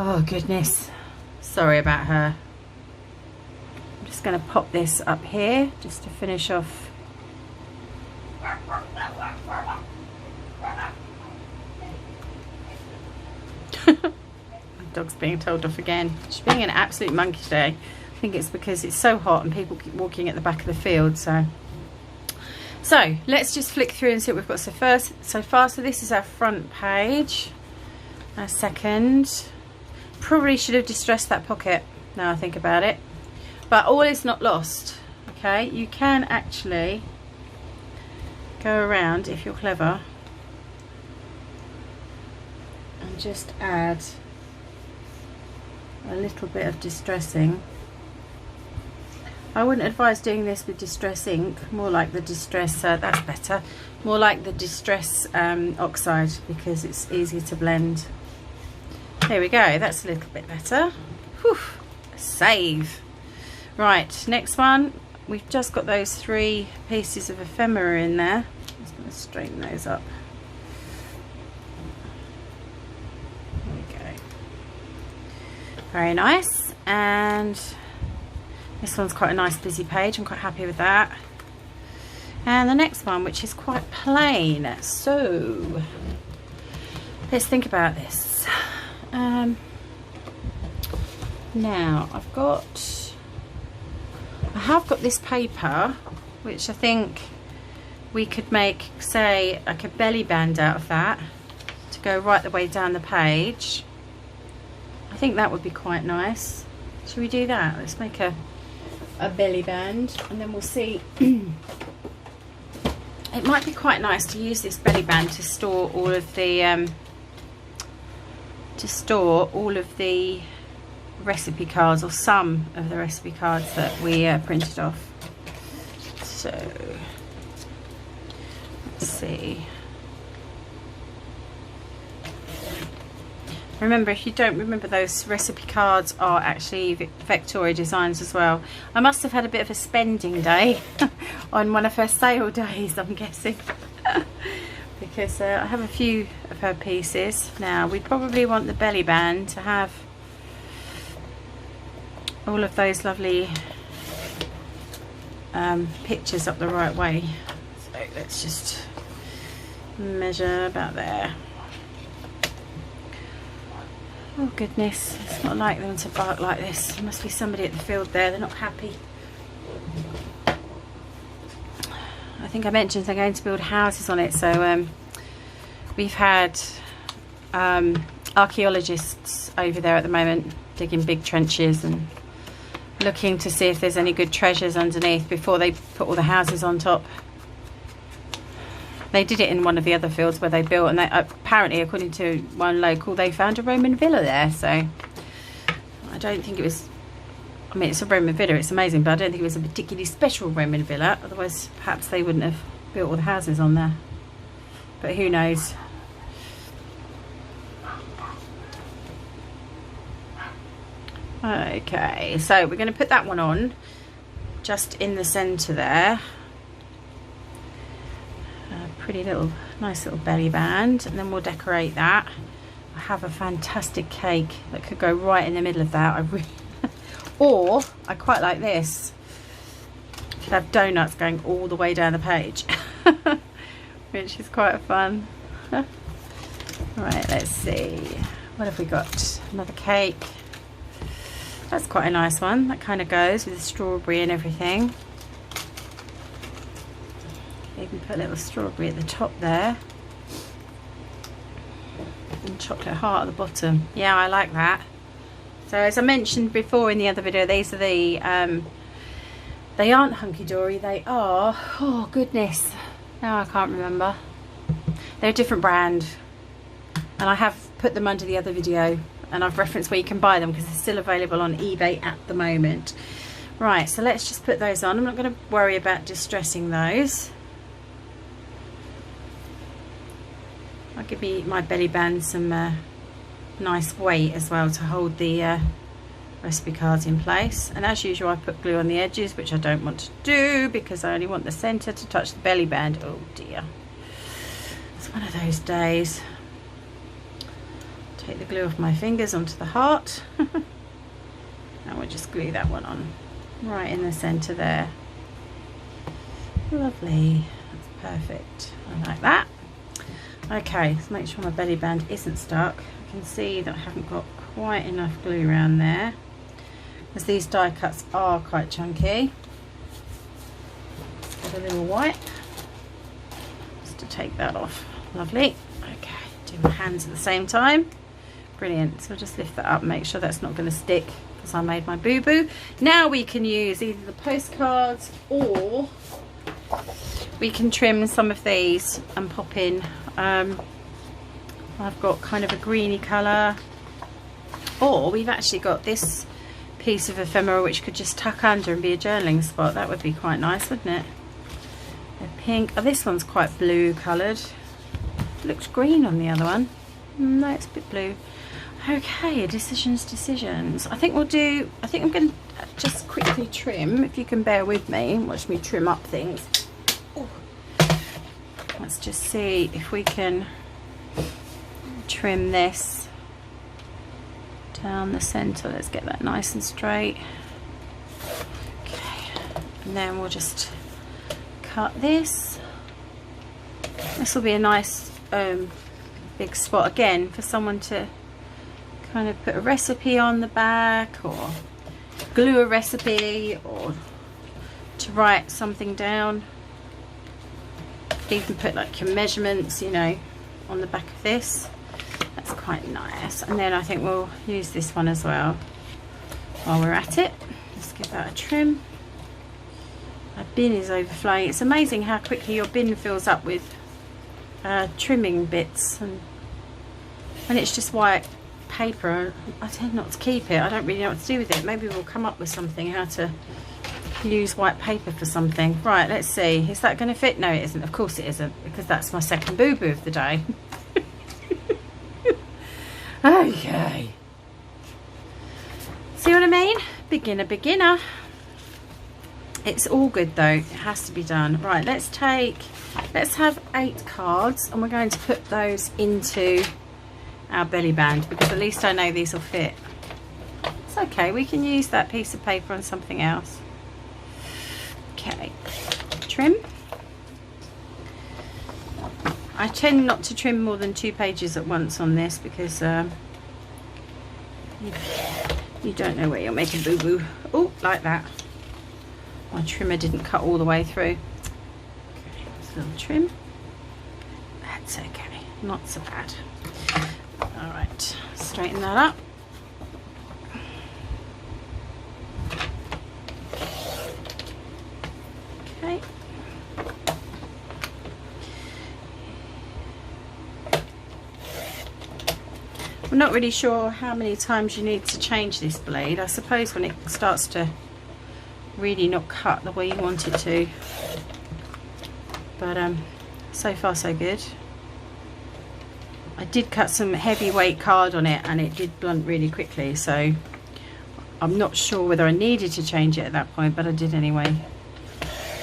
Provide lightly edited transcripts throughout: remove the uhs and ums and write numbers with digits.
Oh goodness, sorry about her. I'm just going to pop this up here just to finish off. Dog's being told off again. She's being an absolute monkey today. I think it's because it's so hot and people keep walking at the back of the field. So let's just flick through and see what we've got so far. So this is our front page. Our second. Probably should have distressed that pocket now I think about it. But all is not lost. Okay, you can actually go around if you're clever and just add a little bit of distressing. I wouldn't advise doing this with distress ink, more like the distress, that's better, more like the distress oxide, because it's easier to blend. There we go, that's a little bit better. Whew, save. Right, next one, we've just got those 3 pieces of ephemera in there. I'm just going to straighten those up. Very nice. And this one's quite a nice busy page. I'm quite happy with that. And the next one, which is quite plain. So let's think about this. Now I have got this paper, which I think we could make, say, like a belly band out of that to go right the way down the page. I think that would be quite nice. Should we do that? Let's make a belly band, and then we'll see. It might be quite nice to use this belly band to store all of the recipe cards, or some of the recipe cards that we printed off. So let's see. Remember, if you don't remember, those recipe cards are actually Victoria designs as well. I must have had a bit of a spending day on one of her sale days, I'm guessing. Because I have a few of her pieces. Now, we probably want the belly band to have all of those lovely pictures up the right way. So let's just measure about there. Oh goodness, it's not like them to bark like this. There must be somebody at the field there, they're not happy. I think I mentioned they're going to build houses on it, so we've had archaeologists over there at the moment digging big trenches and looking to see if there's any good treasures underneath before they put all the houses on top. They did it in one of the other fields where they built, and they, apparently, according to one local, they found a Roman villa there. So I don't think it was, I mean, it's a Roman villa, it's amazing, but I don't think it was a particularly special Roman villa. Otherwise, perhaps they wouldn't have built all the houses on there. But who knows? Okay, so we're going to put that one on just in the centre there. Pretty little, nice little belly band, and then we'll decorate that. I have a fantastic cake that could go right in the middle of that. I really or I quite like this. You could have donuts going all the way down the page, which is quite fun. Right, let's see. What have we got? Another cake. That's quite a nice one. That kind of goes with the strawberry and everything. Even put a little strawberry at the top there, and chocolate heart at the bottom. Yeah, I like that. So as I mentioned before in the other video, these are the they aren't hunky-dory, they are, oh goodness, now I can't remember. They're a different brand, and I have put them under the other video, and I've referenced where you can buy them because they're still available on eBay at the moment. Right, so let's just put those on. I'm not going to worry about distressing those. I'll give my belly band some nice weight as well to hold the recipe cards in place. And as usual, I put glue on the edges, which I don't want to do because I only want the centre to touch the belly band. Oh dear, it's one of those days. Take the glue off my fingers onto the heart. And we'll just glue that one on right in the center there. Lovely, that's perfect. I like that. Okay, let's make sure my belly band isn't stuck. I can see that I haven't got quite enough glue around there, as these die cuts are quite chunky. Just get a little wipe just to take that off. Lovely. Okay, do my hands at the same time. Brilliant. So I'll just lift that up and make sure that's not going to stick, because I made my boo-boo. Now we can use either the postcards, or we can trim some of these and pop in. I've got kind of a greeny colour, or we've actually got this piece of ephemera which could just tuck under and be a journaling spot. That would be quite nice, wouldn't it? A pink. Oh, this one's quite blue coloured. Looks green on the other one. No, it's a bit blue. Okay, decisions. I think I'm going to just quickly trim, if you can bear with me and watch me trim up things. Ooh. Let's just see if we can trim this down the center. Let's get that nice and straight. Okay, and then we'll just cut this. This will be a nice big spot again for someone to kind of put a recipe on the back, or glue a recipe, or to write something down. You can put like your measurements, you know, on the back of this. That's quite nice. And then I think we'll use this one as well while we're at it. Let's give that a trim. My bin is overflowing. It's amazing how quickly your bin fills up with trimming bits, and it's just white paper. I tend not to keep it. I don't really know what to do with it. Maybe we'll come up with something, how to use white paper for something. Right, let's see. Is that going to fit? No, it isn't. Of course it isn't, because that's my second boo-boo of the day. Okay. See what I mean? Beginner. It's all good though. It has to be done. Right, let's have 8 cards, and we're going to put those into our belly band, because at least I know these will fit. It's okay, we can use that piece of paper on something else. Okay, trim. I tend not to trim more than 2 pages at once on this, because you don't know where you're making boo-boo. Oh, like that. My trimmer didn't cut all the way through. Okay, just a little trim. That's okay, not so bad. All right, straighten that up. Okay. I'm not really sure how many times you need to change this blade. I suppose when it starts to really not cut the way you want it to. But so far so good. I did cut some heavyweight card on it, and it did blunt really quickly, so I'm not sure whether I needed to change it at that point, but I did anyway,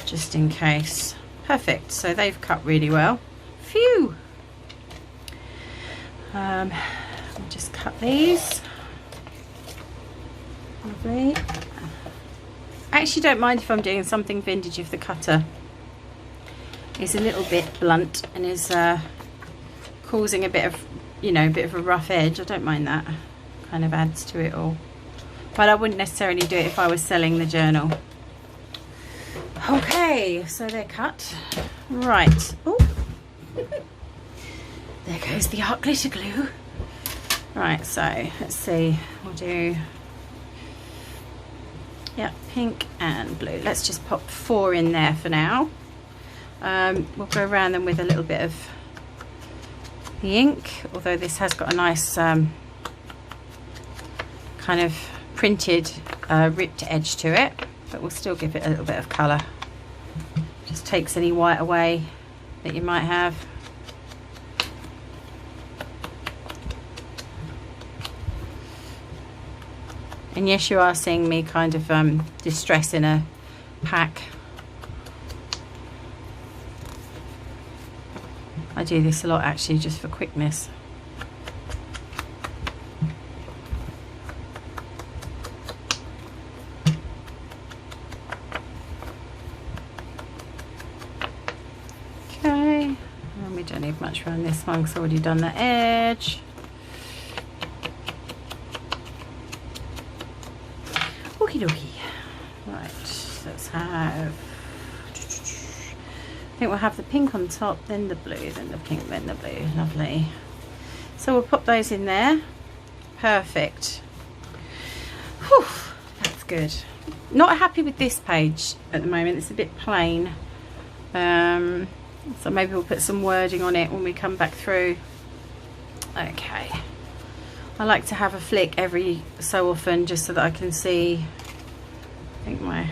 just in case. Perfect, so they've cut really well. Phew! I'll just cut these. Lovely. I actually don't mind if I'm doing something vintage if the cutter is a little bit blunt and is causing a bit of, you know, a bit of a rough edge. I don't mind that. Kind of adds to it all. But I wouldn't necessarily do it if I was selling the journal. Okay, so they're cut. Right. Oh, there goes the art glitter glue. Right, so let's see. We'll do, yeah, pink and blue. Let's just pop 4 in there for now. We'll go around them with a little bit of the ink, although this has got a nice kind of printed ripped edge to it, but we'll still give it a little bit of colour. Just takes any white away that you might have. And yes, you are seeing me kind of distress in a pack. I do this a lot actually, just for quickness. don't need much around this one because I've already done the edge. Okie dokie. Right, let's have, I think we'll have the pink on top, then the blue, then the pink, then the blue. Lovely. So we'll pop those in there. Perfect. Whew, that's good. Not happy with this page at the moment. It's a bit plain. So maybe we'll put some wording on it when we come back through. Okay. I like to have a flick every so often just so that I can see. I think my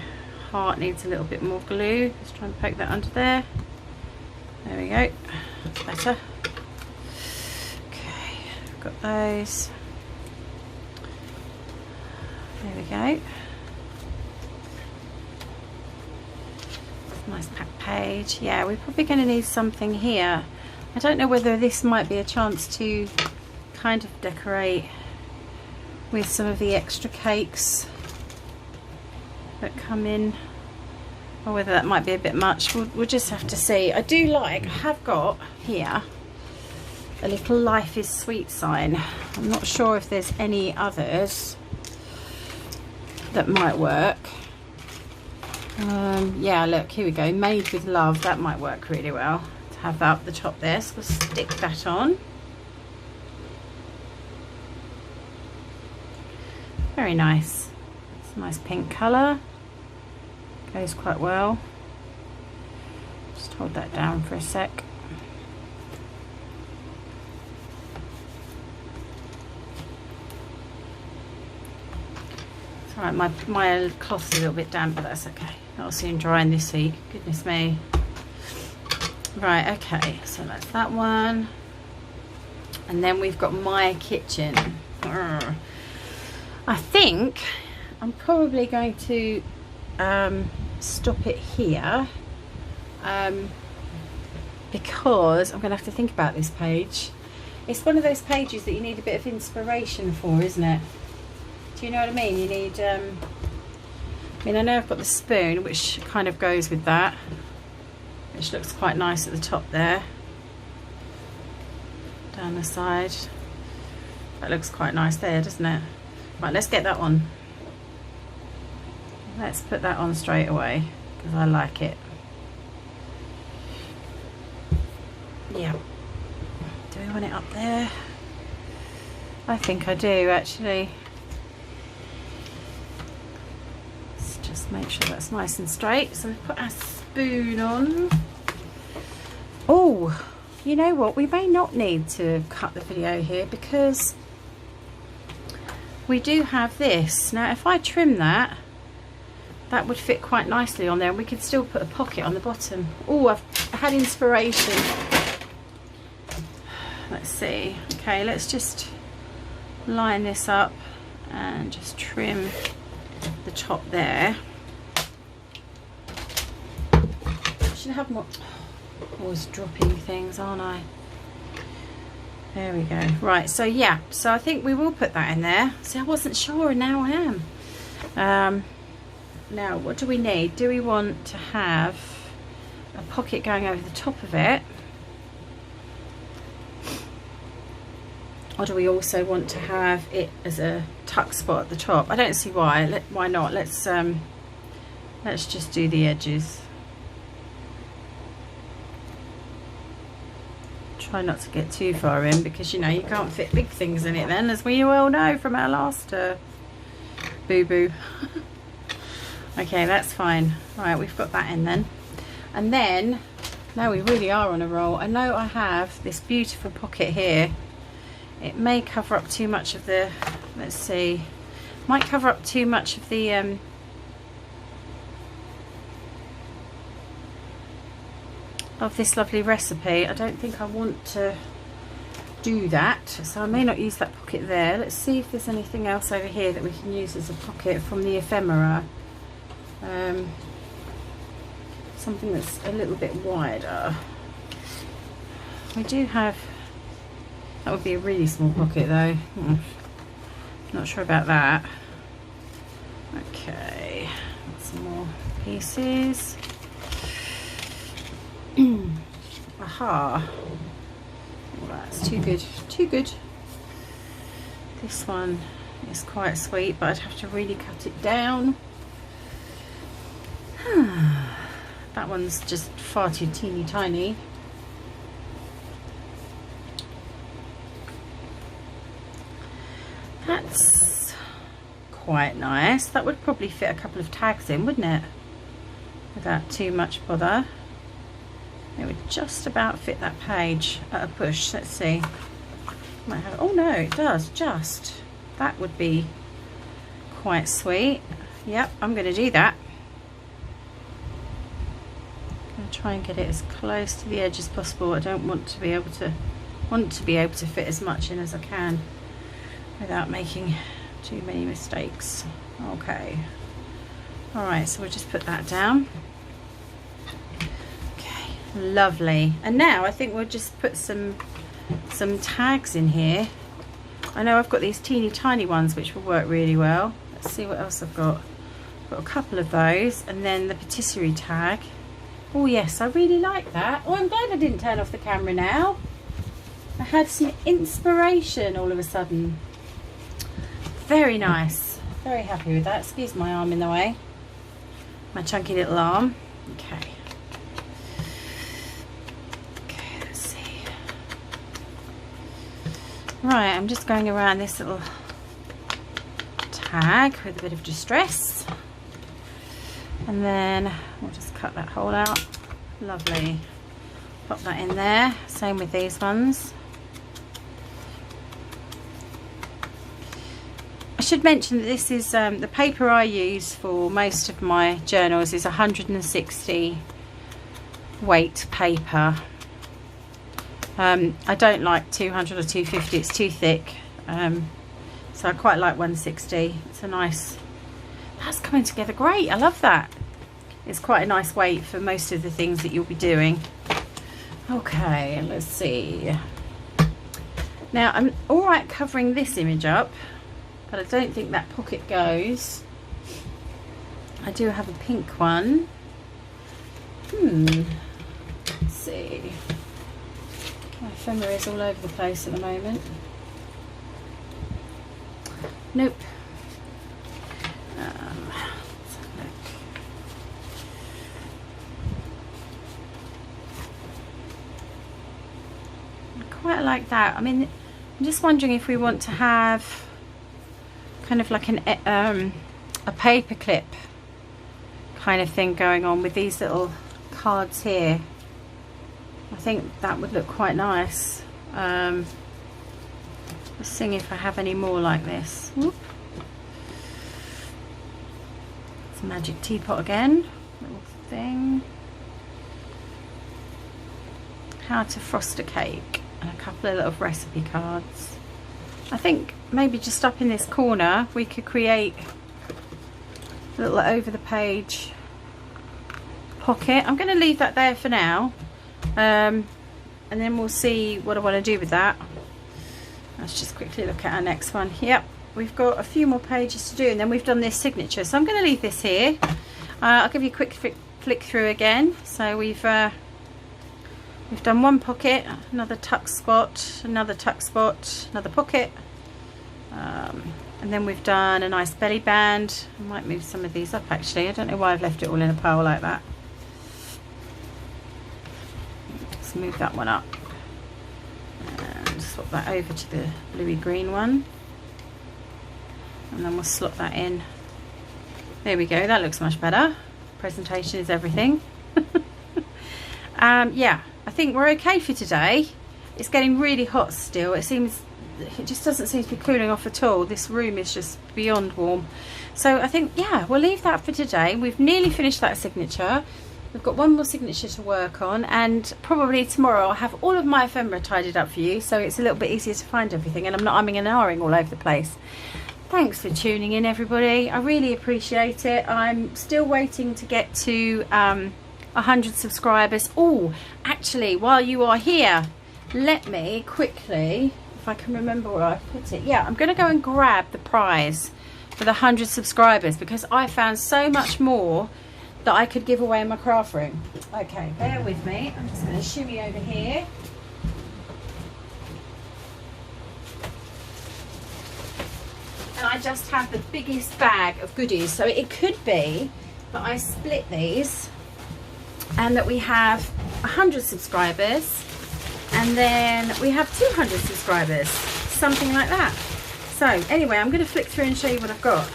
heart needs a little bit more glue. Let's try and poke that under there. There we go. That's better. Okay, got those. There we go. Nice packed page. Yeah, we're probably going to need something here. I don't know whether this might be a chance to kind of decorate with some of the extra cakes that come in, or whether that might be a bit much. We'll just have to see. I have got here a little Life is Sweet sign. I'm not sure if there's any others that might work. Yeah, look, here we go, Made with Love. That might work really well to have that up the top there, so we'll stick that on. Very nice. It's a nice pink colour, goes quite well. Just hold that down for a sec. It's alright, my cloth's a little bit damp, but that's okay. That'll soon dry in this heat. Goodness me. Right, okay, so that's that one. And then we've got My Kitchen. I think I'm probably going to stop it here because I'm going to have to think about this page. It's one of those pages that you need a bit of inspiration for, isn't it? Do you know what I mean? You need, I mean, I know I've got the spoon, which kind of goes with that, which looks quite nice at the top there. Down the side. That looks quite nice there, doesn't it? Right, let's get that on. Let's put that on straight away, because I like it. Yeah. Do we want it up there? I think I do, actually. Make sure that's nice and straight. So we've put our spoon on. Oh, you know what, we may not need to cut the video here because we do have this. Now if I trim that, that would fit quite nicely on there, and we could still put a pocket on the bottom. Oh, I've had inspiration. Let's see. Okay, let's just line this up and just trim the top there. Should have more. Always dropping things, aren't I? There we go. Right, so yeah, so I think we will put that in there. See, I wasn't sure, and now I am. Now what do we need? Do we want to have a pocket going over the top of it, or do we also want to have it as a tuck spot at the top? I don't see why. Why not? Let's just do the edges. Try not to get too far in, because you know you can't fit big things in it then, as we well know from our last boo-boo. Okay, that's fine. Right, we've got that in then. And then, now we really are on a roll. I know I have this beautiful pocket here. It may cover up too much of the, let's see, might cover up too much of the of this lovely recipe. I don't think I want to do that, so I may not use that pocket there. Let's see if there's anything else over here that we can use as a pocket from the ephemera. Something that's a little bit wider. We do have, that would be a really small pocket though. Not sure about that. Okay, got some more pieces. Aha. Oh, that's too good, too good. This one is quite sweet, but I'd have to really cut it down. That one's just far too teeny tiny. That's quite nice. That would probably fit a couple of tags in, wouldn't it? Without too much bother. It would just about fit that page at a push. Let's see. Might have, oh no, it does, just. That would be quite sweet. Yep, I'm going to do that. I'm going to try and get it as close to the edge as possible. I don't want to be able to fit as much in as I can without making too many mistakes. Okay. All right, so we'll just put that down. Okay, lovely. And now I think we'll just put some tags in here. I know I've got these teeny tiny ones which will work really well. Let's see what else I've got. I've got a couple of those, and then the patisserie tag. Oh yes, I really like that. Oh, I'm glad I didn't turn off the camera now. I had some inspiration all of a sudden. Very nice. Very happy with that. Excuse my arm in the way. My chunky little arm. Okay. Okay, let's see. Right, I'm just going around this little tag with a bit of distress. And then we'll just cut that hole out. Lovely. Pop that in there. Same with these ones. I should mention that this is the paper I use for most of my journals is 160 weight paper. I don't like 200 or 250, it's too thick. So I quite like 160. It's a nice, that's coming together great. I love that. It's quite a nice weight for most of the things that you'll be doing. Okay, let's see. Now I'm all right covering this image up, but I don't think that pocket goes. I do have a pink one. Let's see. My ephemera is all over the place at the moment. Nope. Let's have a look. I quite like that. I mean, I'm just wondering if we want to have kind of like a paper clip kind of thing going on with these little cards here. I think that would look quite nice. Let's see if I have any more like this. Whoop. It's a magic teapot again. Little thing. How to frost a cake. And a couple of little recipe cards. I think maybe just up in this corner we could create a little over the page pocket. I'm going to leave that there for now. And then we'll see what I want to do with that. Let's just quickly look at our next one. Yep, we've got a few more pages to do, and then we've done this signature. So I'm going to leave this here. I'll give you a quick flick through again. So we've done one pocket, another tuck spot, another tuck spot, another pocket, and then we've done a nice belly band. I might move some of these up actually. I don't know why I've left it all in a pile like that. Let's move that one up and swap that over to the bluey green one, and then we'll slot that in. There we go, that looks much better. Presentation is everything. Yeah, I think we're okay for today. It's getting really hot still. It just doesn't seem to be cooling off at all. This room is just beyond warm. So I think, yeah, we'll leave that for today. We've nearly finished that signature. We've got one more signature to work on, and probably tomorrow I'll have all of my ephemera tidied up for you, so it's a little bit easier to find everything and I'm not umming and ahhing all over the place. Thanks for tuning in, everybody. I really appreciate it. I'm still waiting to get to 100 subscribers. Oh, actually, while you are here, let me quickly, if I can remember where I put it. Yeah, I'm going to go and grab the prize for the 100 subscribers, because I found so much more that I could give away in my craft room. Okay, bear with me. I'm just going to shimmy over here. And I just have the biggest bag of goodies. So it could be that I split these and that we have 100 subscribers and then we have 200 subscribers, something like that. So anyway, I'm going to flick through and show you what I've got.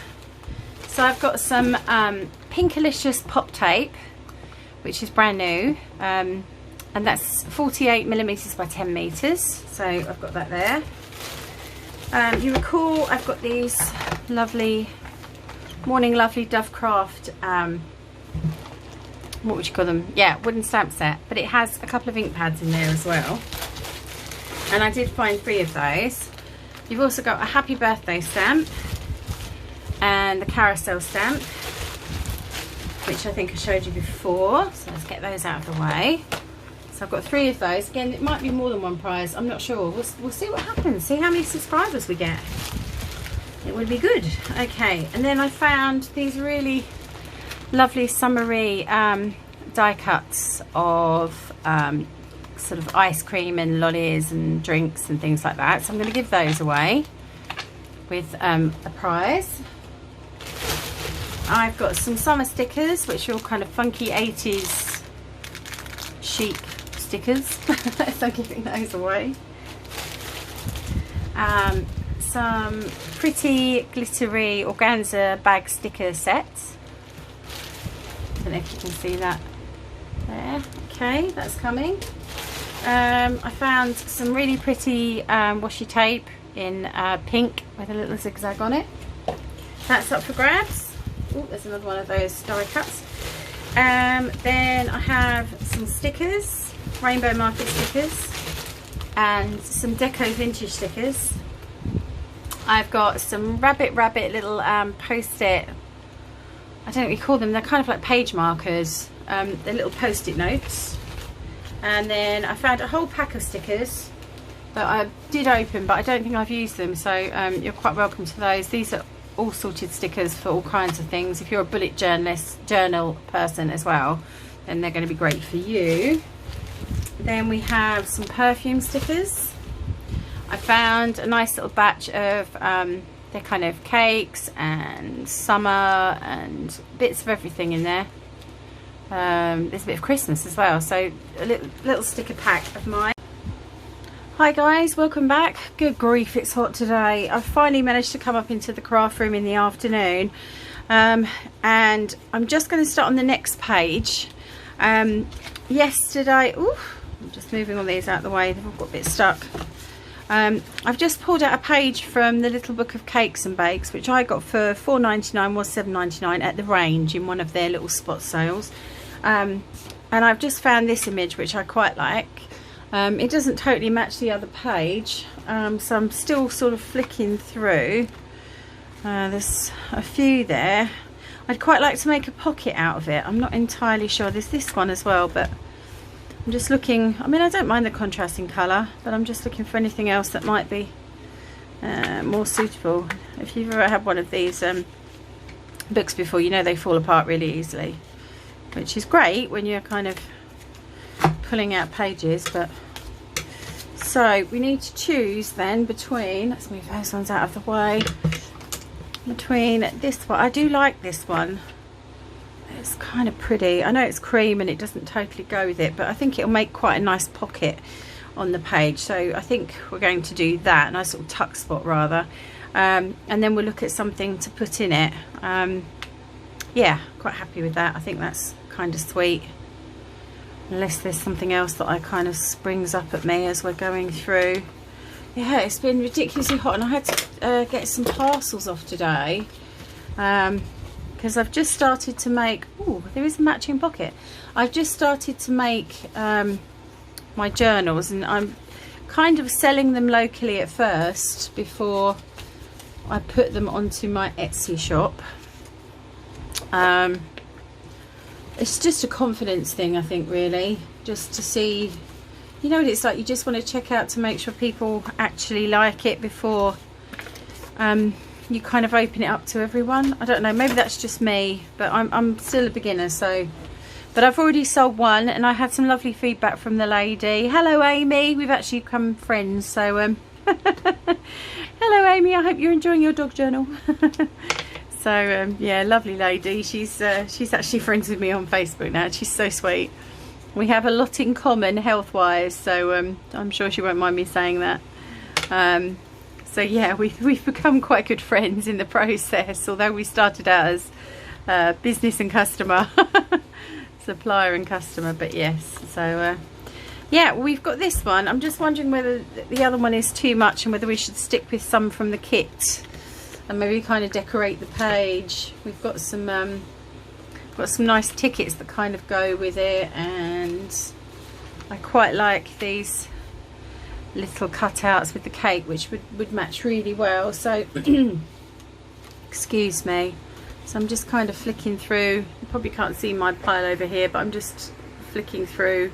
So I've got some Pinkalicious pop tape, which is brand new, and that's 48mm by 10 meters. So I've got that there. You recall I've got these lovely Morning Lovely Dovecraft, what would you call them? Yeah, wooden stamp set, but it has a couple of ink pads in there as well. And I did find 3 of those. You've also got a happy birthday stamp and the carousel stamp, which I think I showed you before. So let's get those out of the way. So I've got 3 of those. Again, it might be more than one prize. I'm not sure. We'll see what happens. See how many subscribers we get. It would be good. Okay, and then I found these really lovely summery die cuts of sort of ice cream and lollies and drinks and things like that. So I'm going to give those away with a prize. I've got some summer stickers, which are all kind of funky 80s chic stickers. So I'm giving those away. Some pretty glittery organza bag sticker sets. I don't know if you can see that there. Okay, that's coming. I found some really pretty washi tape in pink with a little zigzag on it. That's up for grabs. Oh, there's another one of those die cuts. Then I have some stickers, rainbow market stickers, and some deco vintage stickers. I've got some rabbit little post-it, I don't know what you call them, they're kind of like page markers. They're little post-it notes. And then I found a whole pack of stickers that I did open, but I don't think I've used them, so you're quite welcome to those. These are all sorted stickers for all kinds of things. If you're a bullet journal person as well, then they're going to be great for you. Then we have some perfume stickers. I found a nice little batch of they're kind of cakes and summer and bits of everything in there. There's a bit of Christmas as well, so a little sticker pack of mine. Hi guys, welcome back. Good grief, it's hot today. I've finally managed to come up into the craft room in the afternoon, and I'm just going to start on the next page. Yesterday, I'm just moving all these out of the way, they've all got a bit stuck. I've just pulled out a page from the Little Book of Cakes and Bakes, which I got for $4.99, was $7.99 at the Range in one of their little spot sales. And I've just found this image, which I quite like. It doesn't totally match the other page, so I'm still sort of flicking through. There's a few there. I'd quite like to make a pocket out of it. I'm not entirely sure. There's this one as well, but I'm just looking. I mean, I don't mind the contrasting colour, but I'm just looking for anything else that might be more suitable. If you've ever had one of these books before, you know they fall apart really easily, which is great when you're kind of pulling out pages. But so we need to choose then between, let's move those ones out of the way, between this one. I do like this one. It's kind of pretty. I know it's cream and it doesn't totally go with it, but I think it'll make quite a nice pocket on the page. So I think we're going to do that, a nice little tuck spot rather, and then we'll look at something to put in it. Yeah, quite happy with that. I think that's kind of sweet, unless there's something else that I kind of springs up at me as we're going through. Yeah, it's been ridiculously hot, and I had to get some parcels off today, because I've just started to make, oh, there is a matching pocket. I've just started to make my journals, and I'm kind of selling them locally at first before I put them onto my Etsy shop. It's just a confidence thing, I think, really, just to see, you know what it's like, you just want to check out to make sure people actually like it before you kind of open it up to everyone. I don't know, maybe that's just me, but I'm still a beginner, so. But I've already sold one, and I had some lovely feedback from the lady. Hello, Amy. We've actually become friends, so hello, Amy. I hope you're enjoying your dog journal. So yeah, lovely lady. She's actually friends with me on Facebook now. She's so sweet. We have a lot in common health-wise, so I'm sure she won't mind me saying that. So yeah, we've become quite good friends in the process, although we started out as business and customer. Supplier and customer, but yes. So yeah, we've got this one. I'm just wondering whether the other one is too much and whether we should stick with some from the kit and maybe kind of decorate the page. We've got some nice tickets that kind of go with it, and I quite like these little cutouts with the cake, which would match really well. So excuse me. So I'm just kind of flicking through. You probably can't see my pile over here, but I'm just flicking through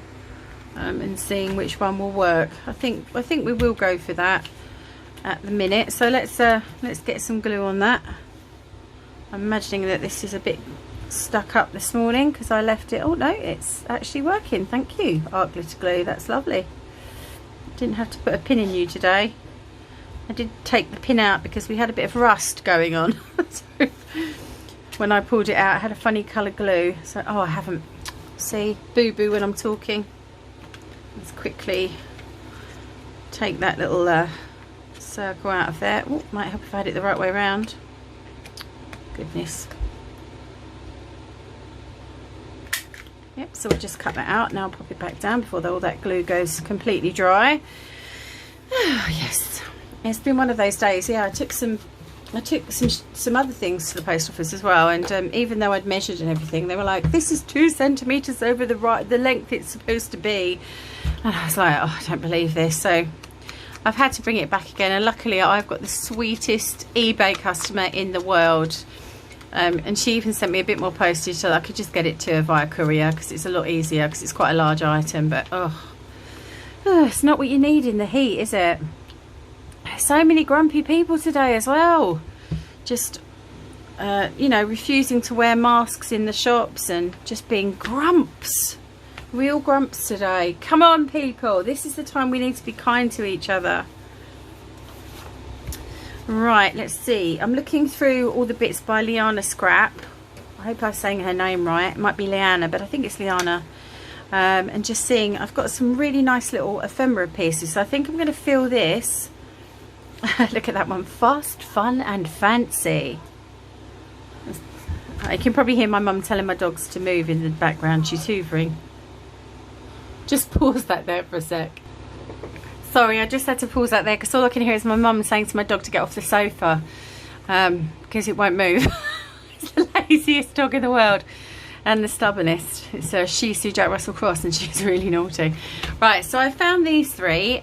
and seeing which one will work. I think we will go for that at the minute. So let's get some glue on that. I'm imagining that this is a bit stuck up this morning because I left it. Oh no, it's actually working. Thank you, art glitter glue. That's lovely. Didn't have to put a pin in you today. I did take the pin out because we had a bit of rust going on. So when I pulled it out, I had a funny colour glue. So, oh, I haven't. See, boo-boo when I'm talking. Let's quickly take that little circle out of there. Oh, might help if I had it the right way around. Goodness. Yep, so we'll just cut that out. Now I'll pop it back down before all that glue goes completely dry. Oh, yes. It's been one of those days. Yeah, I took some other things to the post office as well, and even though I'd measured and everything, they were like, this is 2 centimeters over the length it's supposed to be, and I was like, oh, I don't believe this. So I've had to bring it back again, and luckily I've got the sweetest eBay customer in the world, and she even sent me a bit more postage so that I could just get it to her via courier, because it's a lot easier, because it's quite a large item. But it's not what you need in the heat, is it? So many grumpy people today as well, just you know, refusing to wear masks in the shops and just being grumps, real grumps today. Come on people, this is the time we need to be kind to each other. Right, let's see, I'm looking through all the bits by Liana Scrap. I hope I'm saying her name right. It might be Liana, but I think it's Liana. And just seeing, I've got some really nice little ephemera pieces, so I think I'm going to fill this. Look at that one, fast, fun and fancy. I can probably hear my mum telling my dogs to move in the background. She's hoovering. Just pause that there for a sec. Sorry, I just had to pause that there because all I can hear is my mum saying to my dog to get off the sofa because it won't move. It's the laziest dog in the world and the stubbornest. It's a Shih Tzu Jack Russell Cross, and she's really naughty. Right, so I found these three.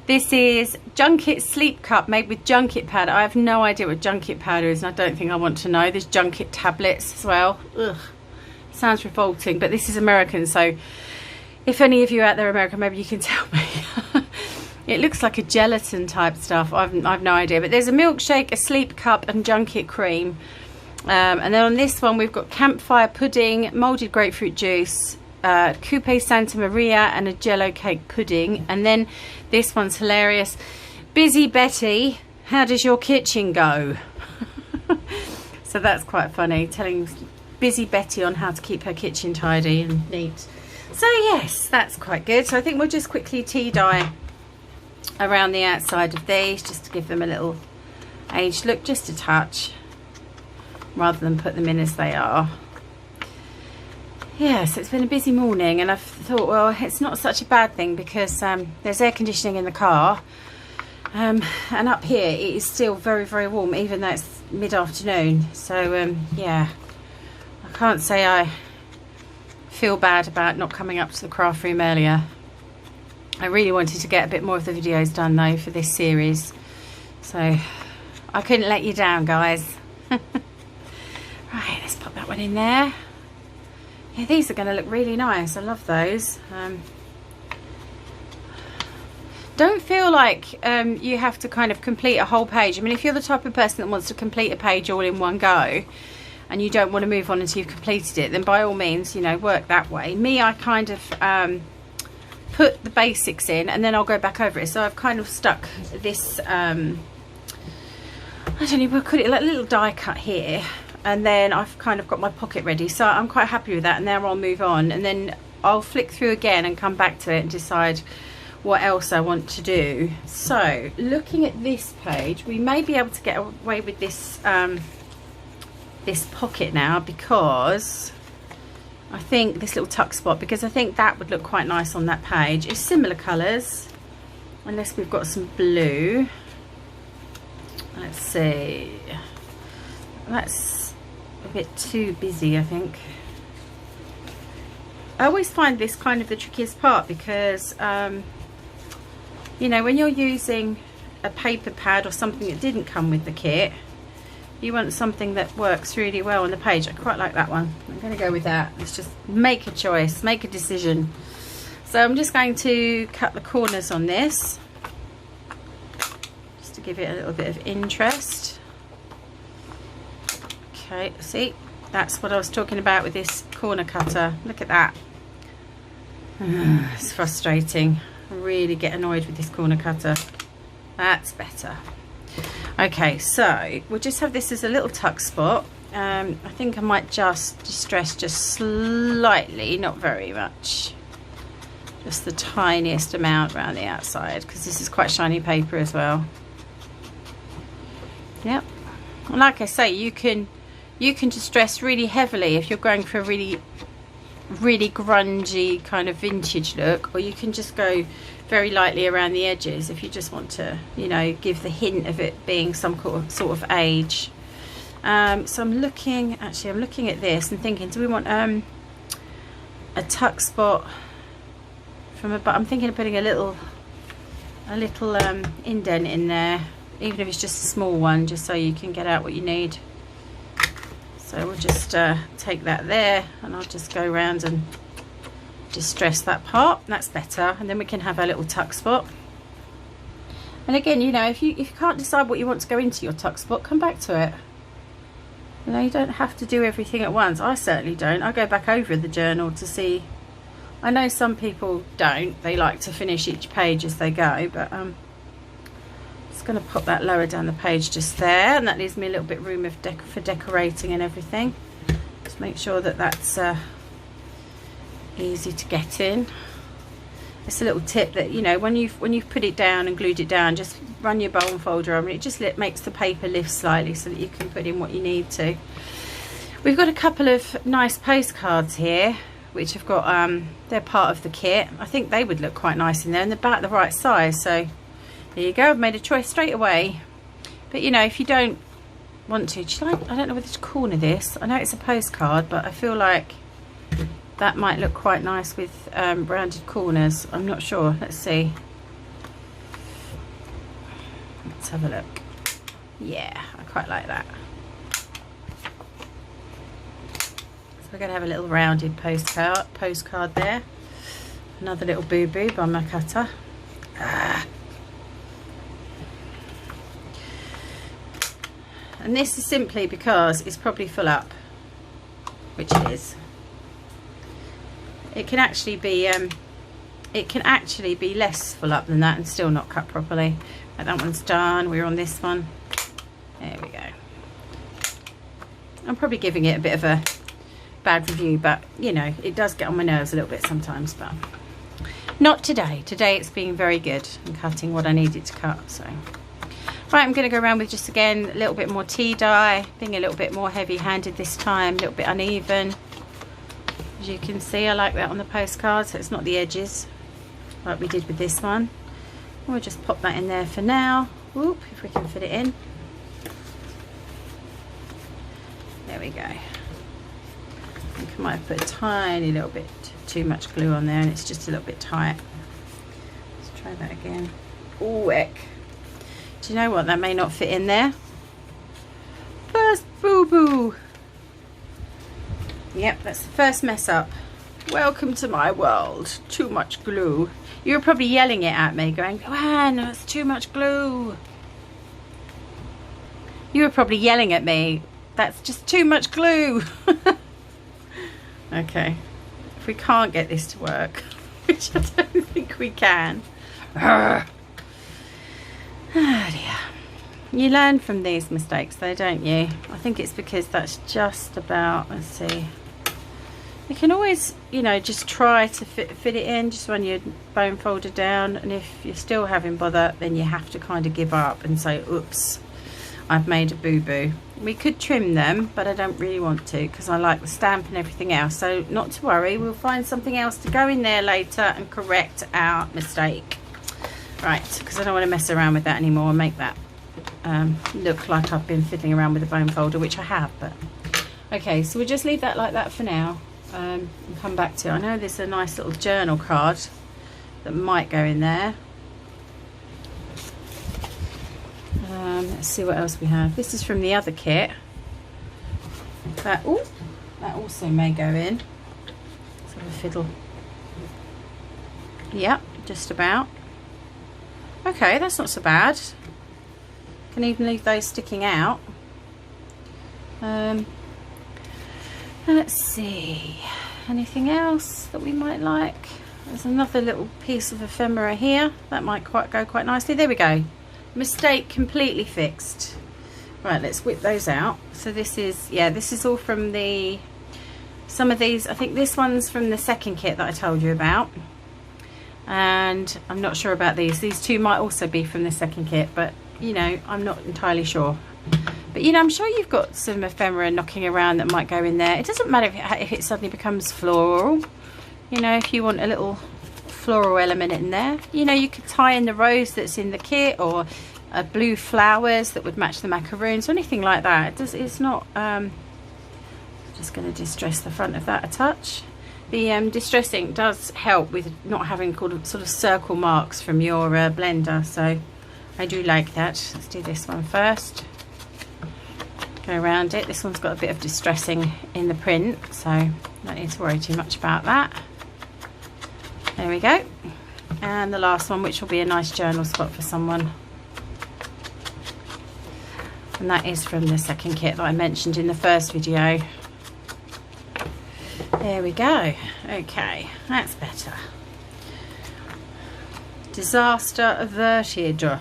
This is Junket Sleep Cup made with Junket powder. I have no idea what Junket powder is, and I don't think I want to know. There's Junket tablets as well. Ugh, sounds revolting, but this is American, so if any of you out there are American, maybe you can tell me. It looks like a gelatin type stuff. I've no idea, but there's a milkshake, a sleep cup, and Junket cream. And then on this one, we've got campfire pudding, moulded grapefruit juice, Coupe Santa Maria, and a jello cake pudding. And then this one's hilarious. Busy Betty, how does your kitchen go? So that's quite funny, telling Busy Betty on how to keep her kitchen tidy and neat. So yes, that's quite good. So I think we'll just quickly tea dye around the outside of these, just to give them a little aged look, just a touch, rather than put them in as they are. Yeah, so it's been a busy morning, and I've thought, well, it's not such a bad thing because there's air conditioning in the car, and up here it is still very, very warm, even though it's mid-afternoon. So yeah, I can't say I feel bad about not coming up to the craft room earlier. I really wanted to get a bit more of the videos done though for this series, so I couldn't let you down, guys. Right, let's pop that one in there. Yeah, these are going to look really nice. I love those. don't feel like you have to kind of complete a whole page. I mean, if you're the type of person that wants to complete a page all in one go and you don't want to move on until you've completed it, then by all means, you know, work that way. Me, I kind of put the basics in and then I'll go back over it. So I've kind of stuck this, I don't know, we'll call it like a little die cut here, and then I've kind of got my pocket ready. So I'm quite happy with that, and now I'll move on, and then I'll flick through again and come back to it and decide what else I want to do. So looking at this page, we may be able to get away with this this pocket now, because I think this little tuck spot, because I think that would look quite nice on that page. It's similar colours, unless we've got some blue. Let's see, that's a bit too busy, I think. I always find this kind of the trickiest part, because you know, when you're using a paper pad or something that didn't come with the kit, you want something that works really well on the page. I quite like that one. I'm going to go with that. Let's just make a choice, make a decision. So I'm just going to cut the corners on this, just to give it a little bit of interest. Okay, see, that's what I was talking about with this corner cutter. Look at that. It's frustrating. I really get annoyed with this corner cutter. That's better. Okay, so we'll just have this as a little tuck spot. I think I might just distress just slightly, not very much, just the tiniest amount around the outside, because this is quite shiny paper as well. Yep. And like I say, you can distress really heavily if you're going for a really grungy kind of vintage look, or you can just go very lightly around the edges if you just want to, you know, give the hint of it being some sort of age. So I'm looking at this and thinking, do we want a tuck spot from a, but I'm thinking of putting a little indent in there, even if it's just a small one, just so you can get out what you need. So we'll just take that there, and I'll just go around and distress that part. That's better, and then we can have our little tuck spot. And again, you know, if you can't decide what you want to go into your tuck spot, come back to it. You know, you don't have to do everything at once. I certainly don't. I go back over the journal to see. I know some people don't. They like to finish each page as they go, but just going to pop that lower down the page just there, and that leaves me a little bit of room for decorating and everything. Just make sure that that's easy to get in. It's a little tip that, you know, when you've put it down and glued it down, just run your bone folder over it. It just makes the paper lift slightly so that you can put in what you need to. We've got a couple of nice postcards here, which have got they're part of the kit. I think they would look quite nice in there, and they're about the right size. So there you go. I've made a choice straight away. But you know, if you don't want to, I don't know whether to corner this. I know it's a postcard, but I feel like that might look quite nice with rounded corners. I'm not sure. Let's see. Let's have a look. Yeah, I quite like that. So we're going to have a little rounded postcard there. Another little boo-boo by my cutter. And this is simply because it's probably full up, which it is. It can actually be less full up than that and still not cut properly. Right, that one's done. We're on this one. There we go. I'm probably giving it a bit of a bad review, but you know, it does get on my nerves a little bit sometimes, but not today. Today it's being very good and cutting what I needed to cut. So right, I'm going to go around with just again a little bit more tea dye, being a little bit more heavy-handed this time, a little bit uneven. As you can see, I like that on the postcard, so it's not the edges like we did with this one. We'll just pop that in there for now. Whoop, if we can fit it in. There we go. I think I might have put a tiny little bit too much glue on there, and it's just a little bit tight. Let's try that again. Ooh, heck. Do you know what? That may not fit in there. First boo-boo. Yep, that's the first mess up. Welcome to my world. Too much glue. You were probably yelling it at me, going, Joanne, that's too much glue. You were probably yelling at me, that's just too much glue. Okay, if we can't get this to work, which I don't think we can. Oh dear. You learn from these mistakes though, don't you? I think it's because that's just about, let's see. You can always, you know, just try to fit it in, just run your bone folder down, and if you're still having bother, then you have to kind of give up and say, oops, I've made a boo-boo. We could trim them, but I don't really want to because I like the stamp and everything else. So not to worry, we'll find something else to go in there later and correct our mistake. Right, because I don't want to mess around with that anymore and make that look like I've been fiddling around with the bone folder, which I have. But okay, so we'll just leave that like that for now and come back to it. I know there's a nice little journal card that might go in there. Let's see what else we have. This is from the other kit. That also may go in. Let's have a fiddle. Yep, just about. Okay, that's not so bad. Can even leave those sticking out. Let's see. Anything else that we might like? There's another little piece of ephemera here. That might go quite nicely. There we go. Mistake completely fixed. Right, let's whip those out. So this is, yeah, this is all from the, some of these, I think this one's from the second kit that I told you about. And I'm not sure about these. These two might also be from the second kit, but you know, I'm not entirely sure. But you know, I'm sure you've got some ephemera knocking around that might go in there. It doesn't matter if it suddenly becomes floral. You know, if you want a little floral element in there, you know, you could tie in the rose that's in the kit, or blue flowers that would match the macaroons, or anything like that. It's not just going to distress the front of that a touch. The distress ink does help with not having sort of circle marks from your blender, so I do like that. Let's do this one first. Go around it. This one's got a bit of distressing in the print, so don't need to worry too much about that. There we go. And the last one, which will be a nice journal spot for someone. And that is from the second kit that I mentioned in the first video. There we go. Okay, that's better. Disaster averted. Right,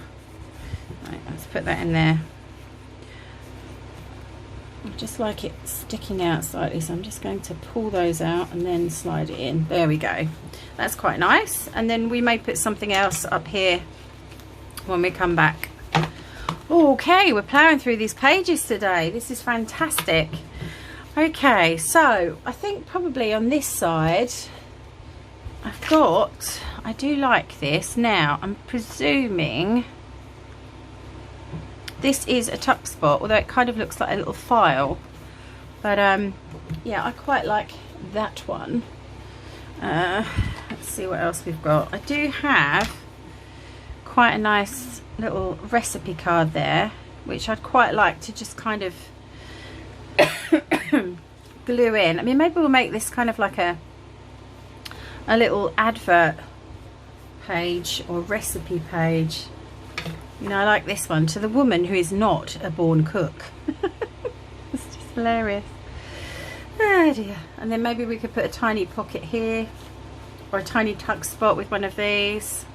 let's put that in there. I just like it sticking out slightly, so I'm just going to pull those out and then slide it in. There we go. That's quite nice. And then we may put something else up here when we come back. Okay, we're ploughing through these pages today. This is fantastic. Okay, so I think probably on this side I do like this. Now I'm presuming this is a tuck spot, although it kind of looks like a little file, but yeah, I quite like that one. Let's see what else we've got. I do have quite a nice little recipe card there, which I'd quite like to just kind of glue in. I mean, maybe we'll make this kind of like a little advert page or recipe page. You know, I like this one, to the woman who is not a born cook. It's just hilarious. Oh dear. And then maybe we could put a tiny pocket here, or a tiny tuck spot with one of these.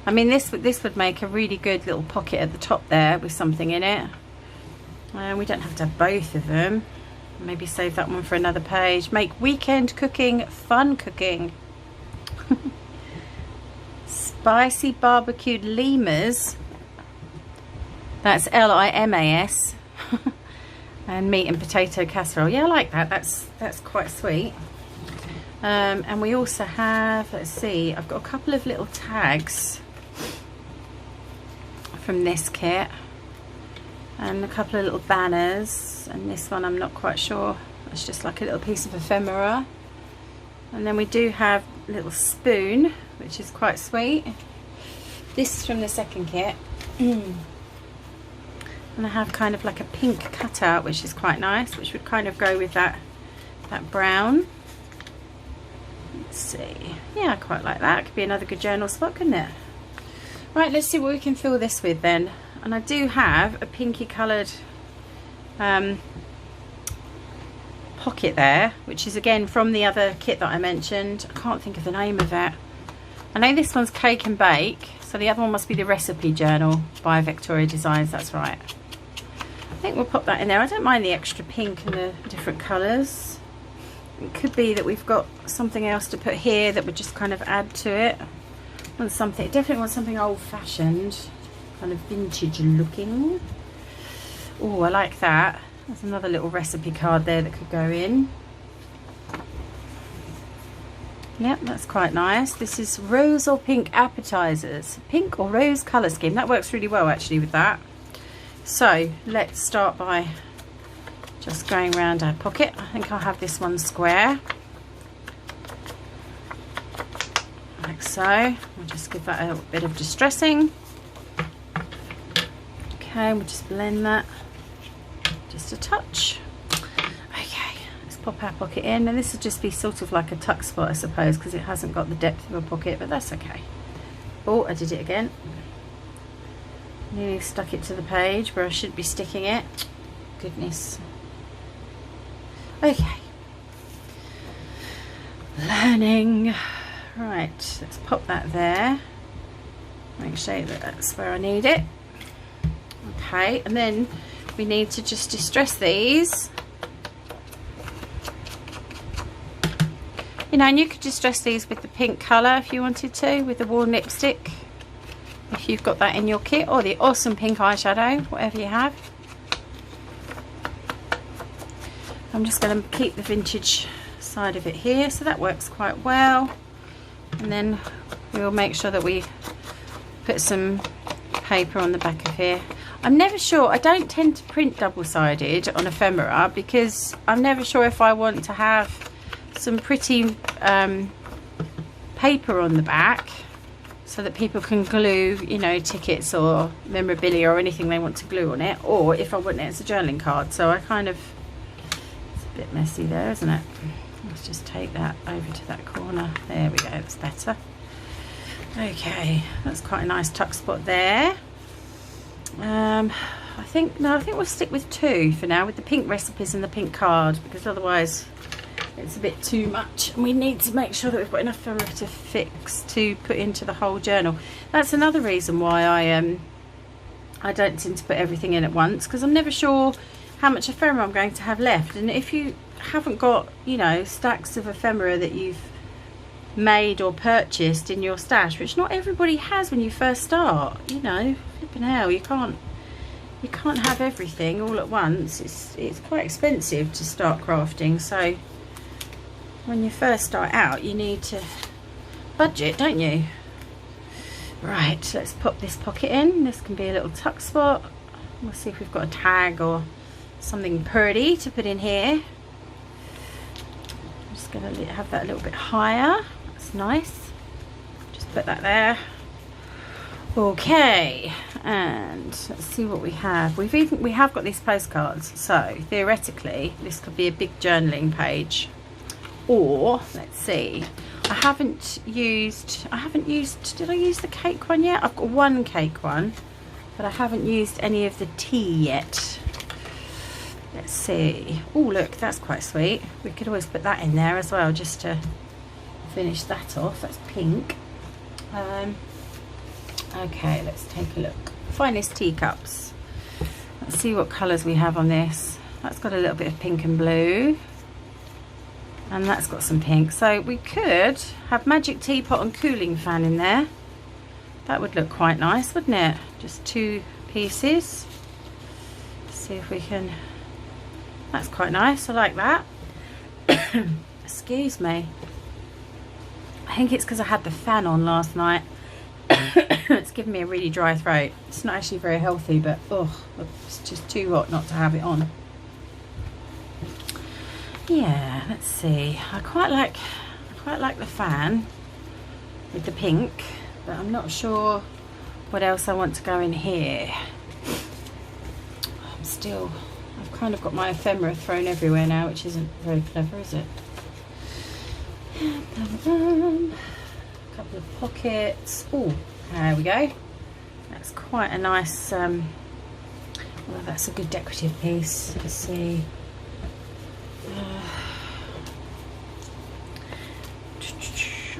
I mean, this would make a really good little pocket at the top there with something in it. We don't have to have both of them. Maybe save that one for another page. Make weekend cooking fun cooking. Spicy barbecued lemurs. That's Limas. And meat and potato casserole. Yeah, I like that. That's quite sweet. And we also have, let's see, I've got a couple of little tags from this kit, and a couple of little banners, and this one I'm not quite sure, it's just like a little piece of ephemera. And then we do have a little spoon, which is quite sweet. This is from the second kit. And I have kind of like a pink cutout, which is quite nice, which would kind of go with that brown. Let's see. Yeah, I quite like that. Could be another good journal spot, couldn't it? Right, let's see what we can fill this with then. And I do have a pinky coloured pocket there, which is again from the other kit that I mentioned. I can't think of the name of it. I know this one's Cake and Bake, so the other one must be the Recipe Journal by Victoria Designs. That's right. I think we'll pop that in there. I don't mind the extra pink and the different colours. It could be that we've got something else to put here that would just kind of add to it. Want something, definitely want something old-fashioned, kind of vintage looking. Oh, I like that. There's another little recipe card there that could go in. Yep, that's quite nice. This is rose or pink appetizers. Pink or rose colour scheme. That works really well actually with that. So let's start by just going around our pocket. I think I'll have this one square. Like so. I'll just give that a little bit of distressing. Okay, we'll just blend that just a touch. Okay, let's pop our pocket in, and this will just be sort of like a tuck spot, I suppose, because it hasn't got the depth of a pocket, but that's okay. Oh, I did it again. Nearly stuck it to the page where I should be sticking it. Goodness. Okay. Learning. Right, let's pop that there. Make sure that that's where I need it. Okay, and then we need to just distress these. You know, and you could distress these with the pink colour if you wanted to, with the warm lipstick, if you've got that in your kit, or the awesome pink eyeshadow, whatever you have. I'm just going to keep the vintage side of it here, so that works quite well. And then we'll make sure that we put some paper on the back of here. I'm never sure, I don't tend to print double-sided on ephemera because I'm never sure if I want to have some pretty paper on the back so that people can glue, you know, tickets or memorabilia or anything they want to glue on it, or if I want it as a journaling card. So I kind of, it's a bit messy there, isn't it? Let's just take that over to that corner. There we go, that's better. Okay, that's quite a nice tuck spot there. I think we'll stick with 2 for now, with the pink recipes and the pink card, because otherwise it's a bit too much, and we need to make sure that we've got enough ephemera to fix to put into the whole journal. That's another reason why I don't tend to put everything in at once, because I'm never sure how much ephemera I'm going to have left. And if you haven't got, you know, stacks of ephemera that you've made or purchased in your stash, which not everybody has when you first start, you know, flipping hell, you can't have everything all at once. It's quite expensive to start crafting, so when you first start out you need to budget, don't you? Right, let's pop this pocket in. This can be a little tuck spot. We'll see if we've got a tag or something pretty to put in here. I'm just going to have that a little bit higher. That's nice. Just put that there. Okay, and let's see what we have. We have got these postcards, so theoretically this could be a big journaling page. Or let's see, I haven't used, did I use the cake one yet? I've got one cake one, but I haven't used any of the tea yet. Let's see. Oh look, that's quite sweet. We could always put that in there as well, just to finish that off. That's pink. Okay, let's take a look. Finest teacups. Let's see what colours we have on this. That's got a little bit of pink and blue, and that's got some pink. So we could have magic teapot and cooling fan in there. That would look quite nice, wouldn't it? Just 2 pieces. Let's see if we can. That's quite nice. I like that. Excuse me. I think it's because I had the fan on last night. It's given me a really dry throat. It's not actually very healthy, but oh, it's just too hot not to have it on. Yeah, let's see. I quite like the fan with the pink, but I'm not sure what else I want to go in here. I've kind of got my ephemera thrown everywhere now, which isn't very clever, is it? A couple of pockets. Oh, there we go. That's quite a nice, well, that's a good decorative piece. Let's see.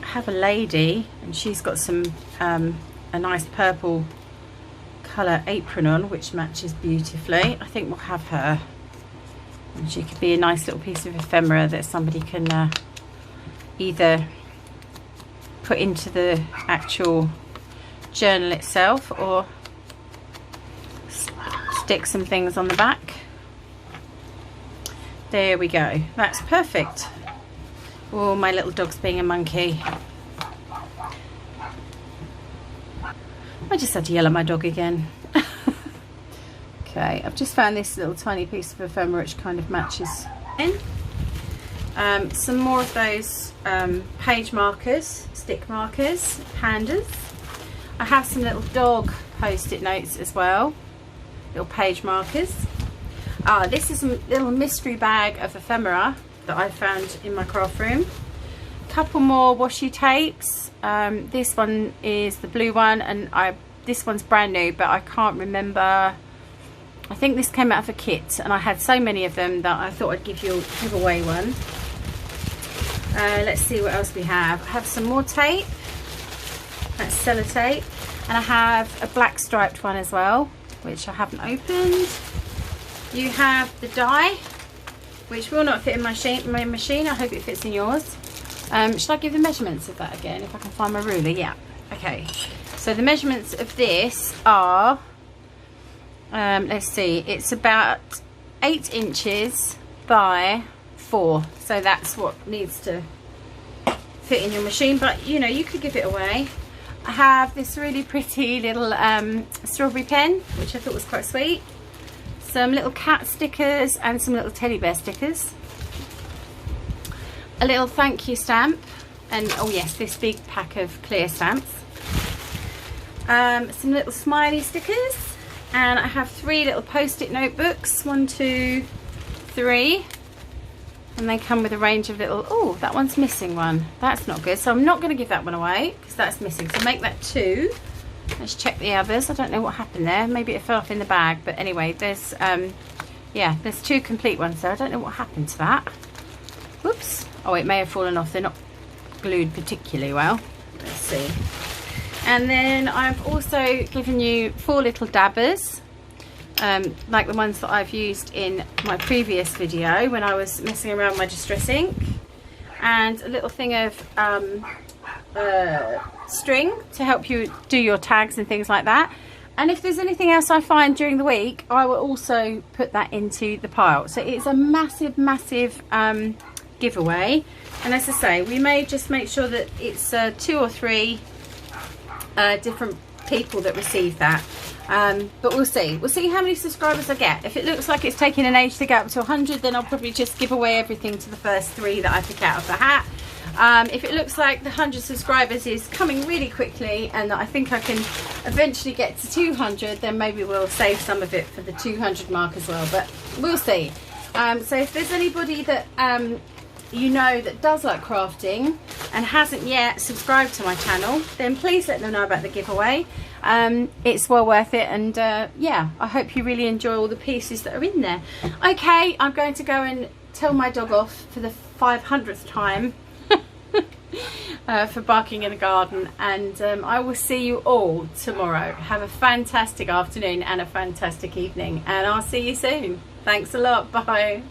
I have a lady and she's got some a nice purple colour apron on, which matches beautifully. I think we'll have her, and she could be a nice little piece of ephemera that somebody can either put into the actual journal itself or stick some things on the back. There we go, that's perfect. Oh, my little dog's being a monkey. I just had to yell at my dog again. Okay, I've just found this little tiny piece of ephemera which kind of matches in. Some more of those page markers, stick markers, pandas. I have some little dog post-it notes as well, little page markers. This is a little mystery bag of ephemera that I found in my craft room. A couple more washi tapes. This one is the blue one, and this one's brand new, but I can't remember. I think this came out of a kit, and I had so many of them that I thought I'd give away one. Let's see what else we have. I have some more tape. That's sellotape, and I have a black striped one as well, which I haven't opened. You have the die, which will not fit in my machine. I hope it fits in yours. Should I give the measurements of that again, if I can find my ruler? Yeah. Okay. So the measurements of this are, let's see, it's about 8 inches by 4. So that's what needs to fit in your machine. But you know, you could give it away. I have this really pretty little strawberry pen, which I thought was quite sweet. Some little cat stickers and some little teddy bear stickers. A little thank you stamp, and oh yes, this big pack of clear stamps. Some little smiley stickers, and I have 3 little post-it notebooks, 1, 2, 3, and they come with a range of little, oh, that one's missing one. That's not good, so I'm not going to give that one away because that's missing. So make that 2. Let's check the others. I don't know what happened there. Maybe it fell off in the bag, but anyway, there's yeah, there's 2 complete ones there. I don't know what happened to that. Whoops. Oh, it may have fallen off. They're not glued particularly well. Let's see. And then I've also given you 4 little dabbers, like the ones that I've used in my previous video when I was messing around with my distress ink, and a little thing of string to help you do your tags and things like that. And if there's anything else I find during the week, I will also put that into the pile. So it's a massive giveaway, and as I say, we may just make sure that it's 2 or 3 different people that receive that, but we'll see how many subscribers I get. If it looks like it's taking an age to get up to 100, then I'll probably just give away everything to the first 3 that I pick out of the hat. If it looks like the 100 subscribers is coming really quickly and that I think I can eventually get to 200, then maybe we'll save some of it for the 200 mark as well, but we'll see. So if there's anybody that you know that does like crafting and hasn't yet subscribed to my channel, then please let them know about the giveaway. It's well worth it, and yeah, I hope you really enjoy all the pieces that are in there. Okay, I'm going to go and tell my dog off for the 500th time for barking in the garden, and I will see you all tomorrow. Have a fantastic afternoon and a fantastic evening, and I'll see you soon. Thanks a lot. Bye.